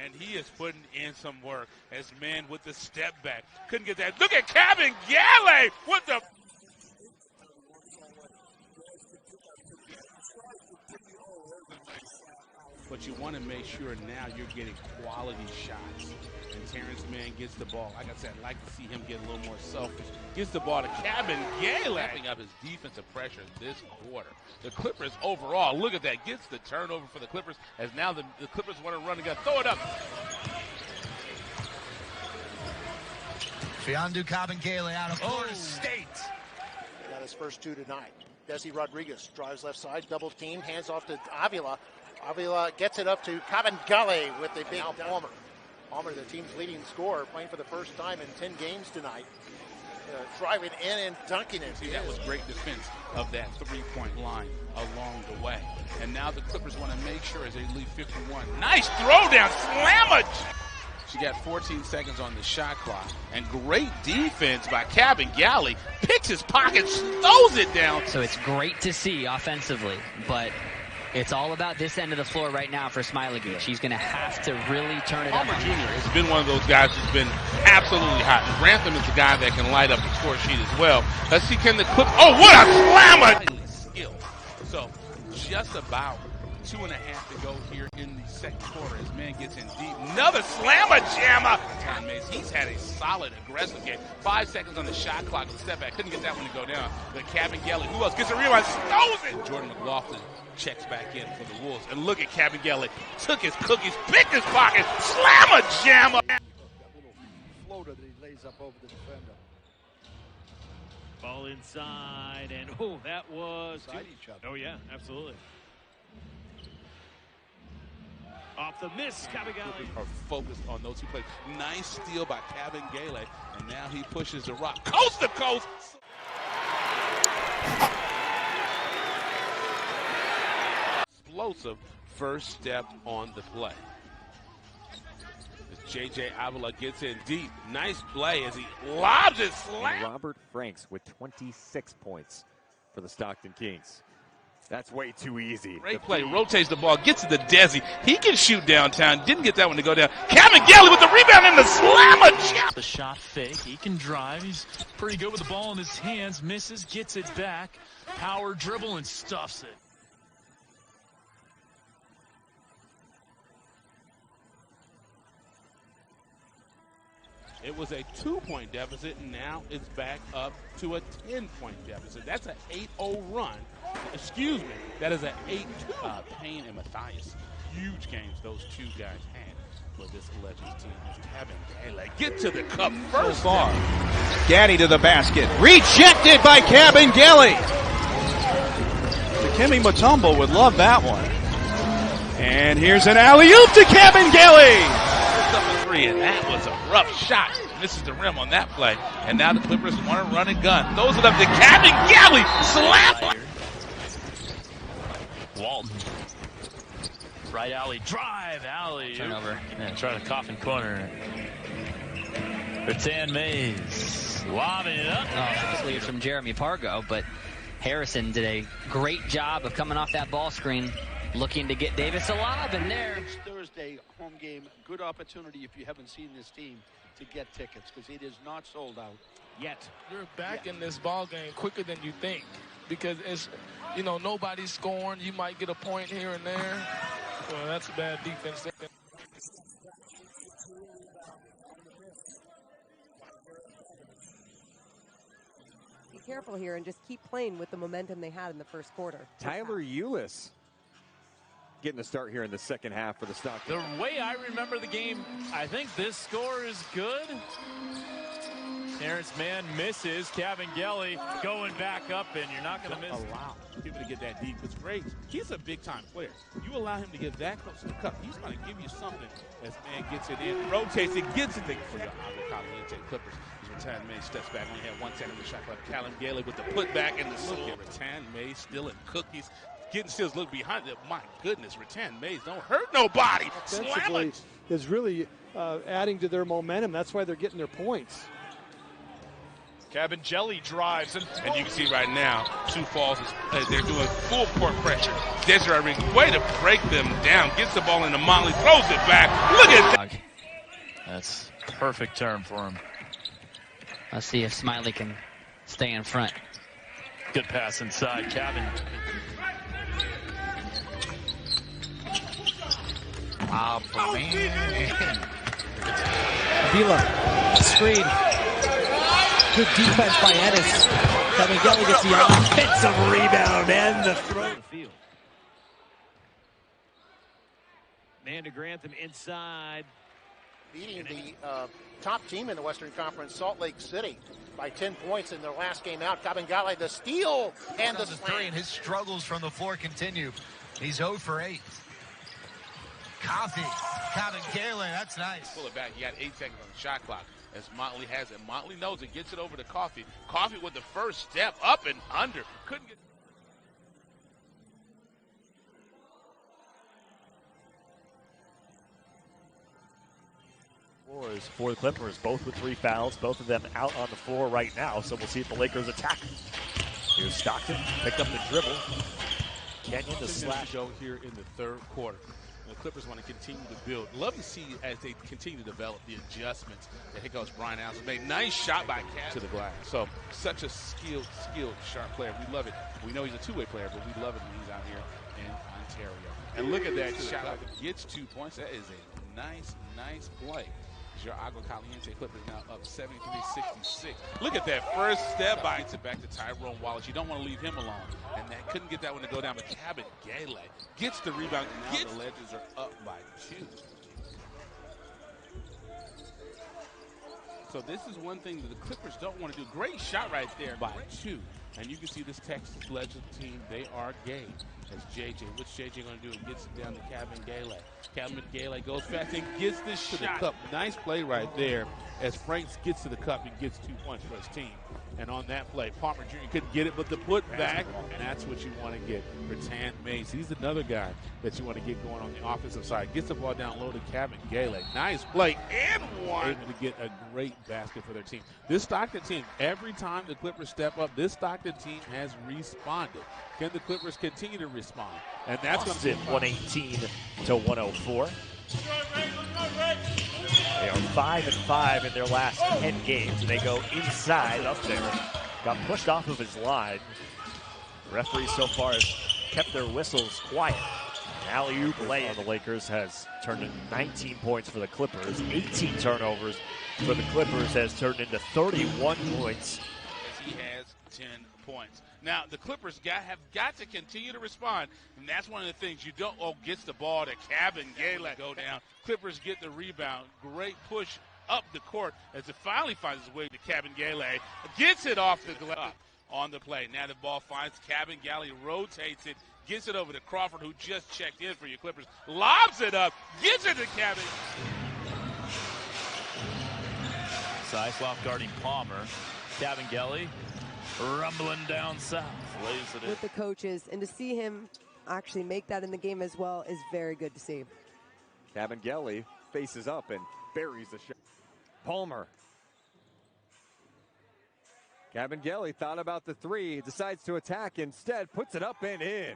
And he is putting in some work as man with the step back. Couldn't get that. Look at Kabengele with the... But you want to make sure now you're getting quality shots. And Terrence Mann gets the ball. Like I said, I'd like to see him get a little more selfish. Gets the ball to Kabengele. Wrapping up his defensive pressure this quarter. The Clippers overall, look at that. Gets the turnover for the Clippers as now the Clippers want to run again. Throw it up. Mfiondu Kabengele out of Florida State. Got his first two tonight. Desi Rodriguez drives left side, double team, hands off to Avila. Avila gets it up to Kabengele with the big Palmer. Palmer, the team's leading scorer, playing for the first time in 10 games tonight. Driving in and dunking it. See, that was great defense of that three-point line along the way. And now the Clippers want to make sure as they leave 51. Nice throwdown, slamage! She got 14 seconds on the shot clock. And great defense by Kabengele. Picks his pockets, throws it down. So it's great to see offensively, but it's all about this end of the floor right now for Smiley. She's going to have to really turn it up. Palmer Jr. has been one of those guys who's been absolutely hot. And Grantham is the guy that can light up the score sheet as well. Let's see, can the Clip... Oh, what a slammer! Skill. So just about 2.5 to go here in the second quarter as man gets in deep. Another slammer jammer. He's had a solid, aggressive game. 5 seconds on the shot clock with the step back. Couldn't get that one to go down. But Kabengele, who else gets a rebound? Stows it. Jordan McLaughlin checks back in for the Wolves. And look at Kabengele. Took his cookies, picked his pocket, slammer jammer. That little floater that he lays up over the defender. Ball inside, and oh, that was... Each other. Oh, yeah, absolutely. Off the miss, Kabengele. Are focused on those two plays. Nice steal by Kabengele, and now he pushes the rock coast to coast. Explosive first step on the play. As J.J. Avila gets in deep. Nice play as he lobs it, slam. Robert Franks with 26 points for the Stockton Kings. That's way too easy. Great play. Rotates the ball. Gets to the Desi. He can shoot downtown. Didn't get that one to go down. Kabengele with the rebound and the slammer. The shot fake. He can drive. He's pretty good with the ball in his hands. Misses. Gets it back. Power dribble and stuffs it. It was a 2-point deficit, and now it's back up to a 10-point deficit. That's an 8-0 run. Excuse me. That is an 8-2. Payne and Matthias. Huge games those two guys had for this Legends team. Kabengele get to the cup first. So far. Gaddy to the basket. Rejected by Kabengele. Dikembe Mutombo would love that one. And here's an alley-oop to Kabengele. And that was a rough shot. Misses the rim on that play. And now the Clippers want to run and gun. Those are the Kabengele slap. Walton. Right alley. Drive alley. Turnover. Yeah, trying to coffin corner. Rattan Mays. Lobbing it up. Obviously it's from Jeremy Pargo, but Harrison did a great job of coming off that ball screen, looking to get Davis a lob in there. Next Thursday home game, good opportunity if you haven't seen this team to get tickets because it is not sold out yet. You're back in this ball game quicker than you think because it's, you know, nobody's scoring. You might get a point here and there. Well, that's a bad defense. Be careful here and just keep playing with the momentum they had in the first quarter. Tyler Eulis getting the start here in the second half for the Stockton. The way I remember the game, I think this score is good. Terrence Mann misses. Kabengele going back up, and you're not going to miss. Allow people to get that deep. It's great. He's a big-time player. You allow him to get that close to the cup, he's going to give you something as man gets it in, rotates it, gets it for the Agua Caliente Clippers. Rattan Mays steps back. Only had 1 second on the shot clock. Kabengele with the putback and the look at Rattan Mays stealing cookies. Getting steals, look behind it. My goodness, Rattan Mays don't hurt nobody. Offensively is really adding to their momentum. That's why they're getting their points. Kabengele drives, and you can see right now, Sioux Falls is they're doing full court pressure. Desiree Rodriguez, way to break them down. Gets the ball into Motley, throws it back. Look at that. That's perfect term for him. Let's see if Smiley can stay in front. Good pass inside, Cabin. Avila, screen. Good defense by Ennis. Kabengele gets the offensive rebound and the throw. Amanda Grantham inside. Beating the top team in the Western Conference, Salt Lake City, by 10 points in their last game out. Kabengele, the steal and the three, and his struggles from the floor continue. He's 0 for 8. Coffee, Kabengele, that's nice. Pull it back. He got 8 seconds on the shot clock as Motley has it. Motley knows it, gets it over to Coffee. Coffee with the first step, up and under. Couldn't get. Is for the Clippers, both with 3 fouls, both of them out on the floor right now, so we'll see if the Lakers attack. Here's Stockton, picked up the dribble. Kenyon the slash. Go here in the third quarter. The Clippers want to continue to build. Love to see as they continue to develop the adjustments that here goes Brian Allen made. Nice shot by Cat to the glass. So such a skilled, sharp player. We love it. We know he's a two-way player, but we love it when he's out here in Ontario. And look at that shot. Gets 2 points. That is a nice play. Your Agua Caliente Clippers now up 73-66. Look at that first step by it back to Tyrone Wallace. You don't want to leave him alone. And that couldn't get that one to go down, but Kabengele gets the rebound. And now the Legends are up by 2. So this is one thing that the Clippers don't want to do. Great shot right there by 2. And you can see this Texas Legends team, they are game. As JJ, what's JJ going to do? He gets it down to Kabengele. Kabengele goes fast and gets this shot. To the cup. Nice play right there as Franks gets to the cup and gets 2 points for his team. And on that play, Palmer Jr. couldn't get it, but the put back, and that's what you want to get for Tan Mays. He's another guy that you want to get going on the offensive side. Gets the ball down low to Kabengele. Nice play and one. Able to get a great basket for their team. This Stockton team, every time the Clippers step up, this Stockton team has responded. Can the Clippers continue to respond? And that's going to be 118 to 104. They are 5-5 in their last 10 games, and they go inside up there. Got pushed off of his line. The referee so far has kept their whistles quiet. Alley-oop lay on the Lakers has turned into 19 points for the Clippers. 18 turnovers for the Clippers has turned into 31 points. He has 10 points. Now, the Clippers have got to continue to respond, and that's one of the things you don't. Gets the ball to Kabengele, go down. Clippers get the rebound. Great push up the court as it finally finds its way to Kabengele. Gets it off the glass on the play. Now the ball finds Kabengele, rotates it, gets it over to Crawford, who just checked in for your Clippers. Lobs it up, gets it to Kabengele. Seislov guarding Palmer. Kabengele rumbling down south. Lays it in. With the coaches, and to see him actually make that in the game as well is very good to see. Kabengele faces up and buries the shot. Palmer. Kabengele thought about the 3, decides to attack instead, puts it up and in.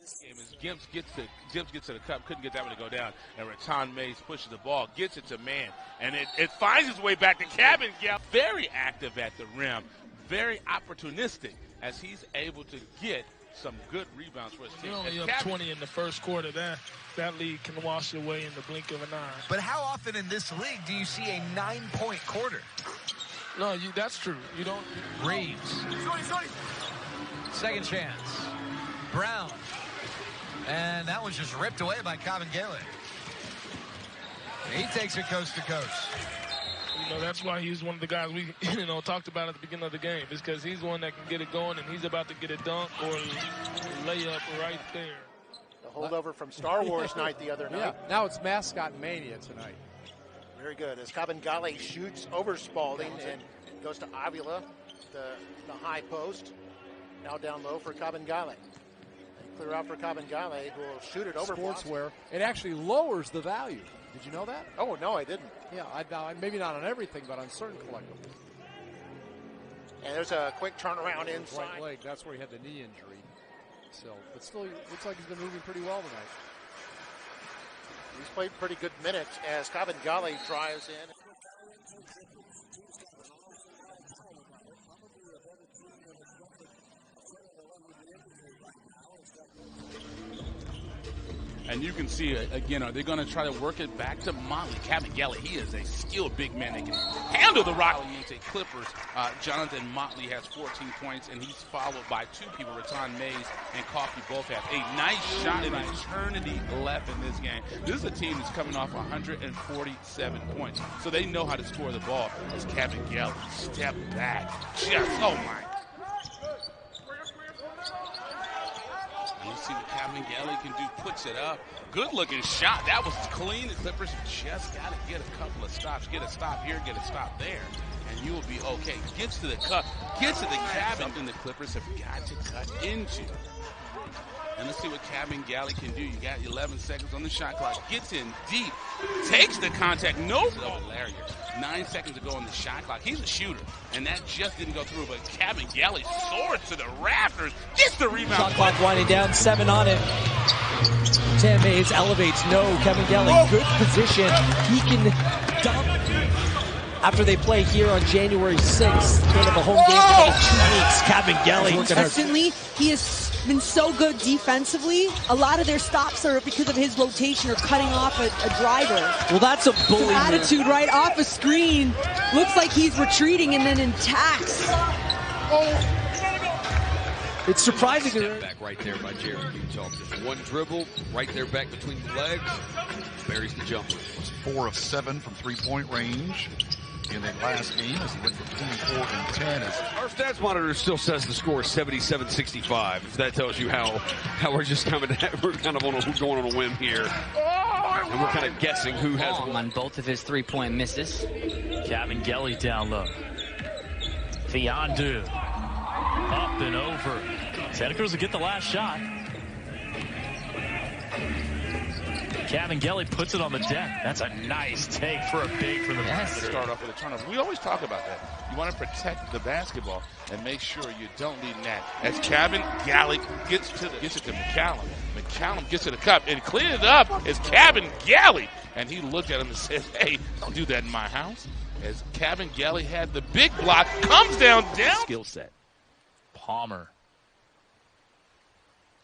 This game is Gibbs gets to the cup, couldn't get that one to go down, and Rattan Mays pushes the ball, gets it to man, and it finds its way back to Kabengele. Very active at the rim, very opportunistic as he's able to get some good rebounds for his team. You're only up 20 in the first quarter. That lead can wash away in the blink of an eye. But how often in this league do you see a 9-point quarter? No, that's true. You don't. Reeves. Second chance. Brown. And that was just ripped away by Kabengele. He takes it coast to coast. You know, that's why he's one of the guys we talked about at the beginning of the game. It's because he's one that can get it going, and he's about to get a dunk or layup right there. The holdover from Star Wars night the other night. Yeah, now it's Mascot Mania tonight. Very good. As Kabengele shoots over Spalding and goes to Avila, the high post. Now down low for Kabengele. Clear out for Kabengele, who will shoot it over Sportswear. It actually lowers the value. Did you know that? Oh, no, I didn't. Yeah, maybe not on everything, but on certain collectibles. And there's a quick turnaround inside. Right leg, that's where he had the knee injury. So, but still, looks like he's been moving pretty well tonight. He's played pretty good minutes as Kabengele drives in. And you can see, again, are they going to try to work it back to Motley? Kabengele, he is a skilled big man that can handle the Agua Caliente Clippers. Jonathan Motley has 14 points, and he's followed by two people, Raton Mays and Coffey both have a nice shot and eternity left in this game. This is a team that's coming off 147 points, so they know how to score the ball. As Kabengele step back, oh my. You see what Kabengele can do, puts it up. Good looking shot. That was clean. The Clippers just got to get a couple of stops. Get a stop here, get a stop there, and you will be okay. Gets to the cup, gets to the cabin, and the Clippers have got to cut into. And let's see what Kabengele can do. You got 11 seconds on the shot clock. Gets in deep, takes the contact. No, Larry. 9 seconds to go on the shot clock. He's a shooter, and that just didn't go through. But Kabengele soars to the rafters, gets the rebound. Shot clock winding down, 7 on it. Tam Mays elevates. No, Kabengele, good position. He can dump. After they play here on January 6th, kind of a home game for another 2 weeks. Kabengele. Consistently, he has been so good defensively. A lot of their stops are because of his rotation or cutting off a driver. Well, that's a bully Some attitude right off a screen. Looks like he's retreating and then attacks. It's surprising. Step back right there by Jared Utah. Just one dribble right there back between the legs. Buries the jumper. 4 of 7 from three-point range in the last game as he went from 24 and 10. Our stats monitor still says the score is 77-65. If that tells you how we're just coming, we're kind of going on a whim here, and we're kind of guessing who has won on both of his 3-point misses. Kabengele down low. Mfiondu up and over. Santa Cruz will get the last shot. Kabengele puts it on the deck. That's a nice take for a big from the perimeter. Start off with a turnover. We always talk about that. You want to protect the basketball and make sure you don't lead that. As Kabengele gets it to McCallum. McCallum gets to the cup and cleans it up as Kabengele. And he looked at him and said, hey, don't do that in my house. As Kabengele had the big block, comes down. Skill set. Palmer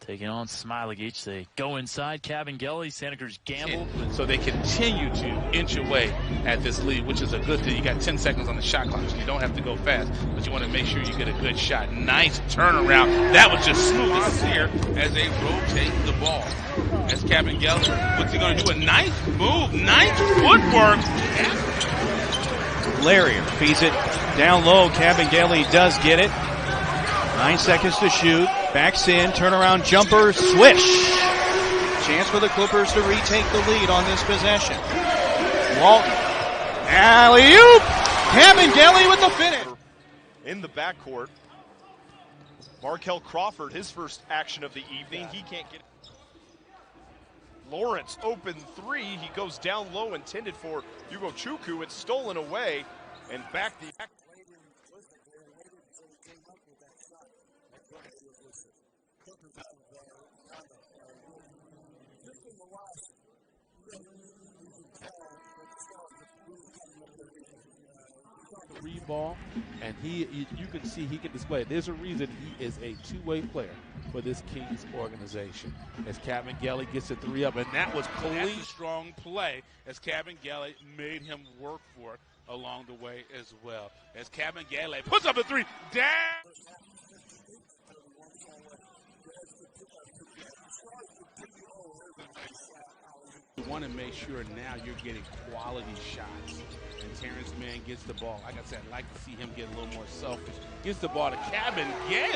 taking on Smiley. They go inside. Kabengele, Santa Cruz gamble. So they continue to inch away at this lead, which is a good thing. You got 10 seconds on the shot clock, so you don't have to go fast, but you want to make sure you get a good shot. Nice turnaround. That was just smooth as here as they rotate the ball. As Kabengele, what's he going to do? A nice move, nice footwork. Larry feeds it down low. Kabengele does get it. 9 seconds to shoot. Backs in. Turnaround jumper. Swish. Chance for the Clippers to retake the lead on this possession. Walton. Alley-oop. Kabengele with the finish. In the backcourt. Markel Crawford, his first action of the evening. He can't get it. Lawrence, open three. He goes down low, intended for Hugo Chukwu. It's stolen away and back the back. Ball, and you can see he can display it. There's a reason he is a two-way player for this Kings organization. As Kabengele gets a 3 up, and that was clean, strong play as Kabengele made him work for it along the way as well. As Kabengele puts up a 3, down. You want to make sure now you're getting quality shots. And Terrence Mann gets the ball. Like I said, I'd like to see him get a little more selfish. Gets the ball to Kabengele.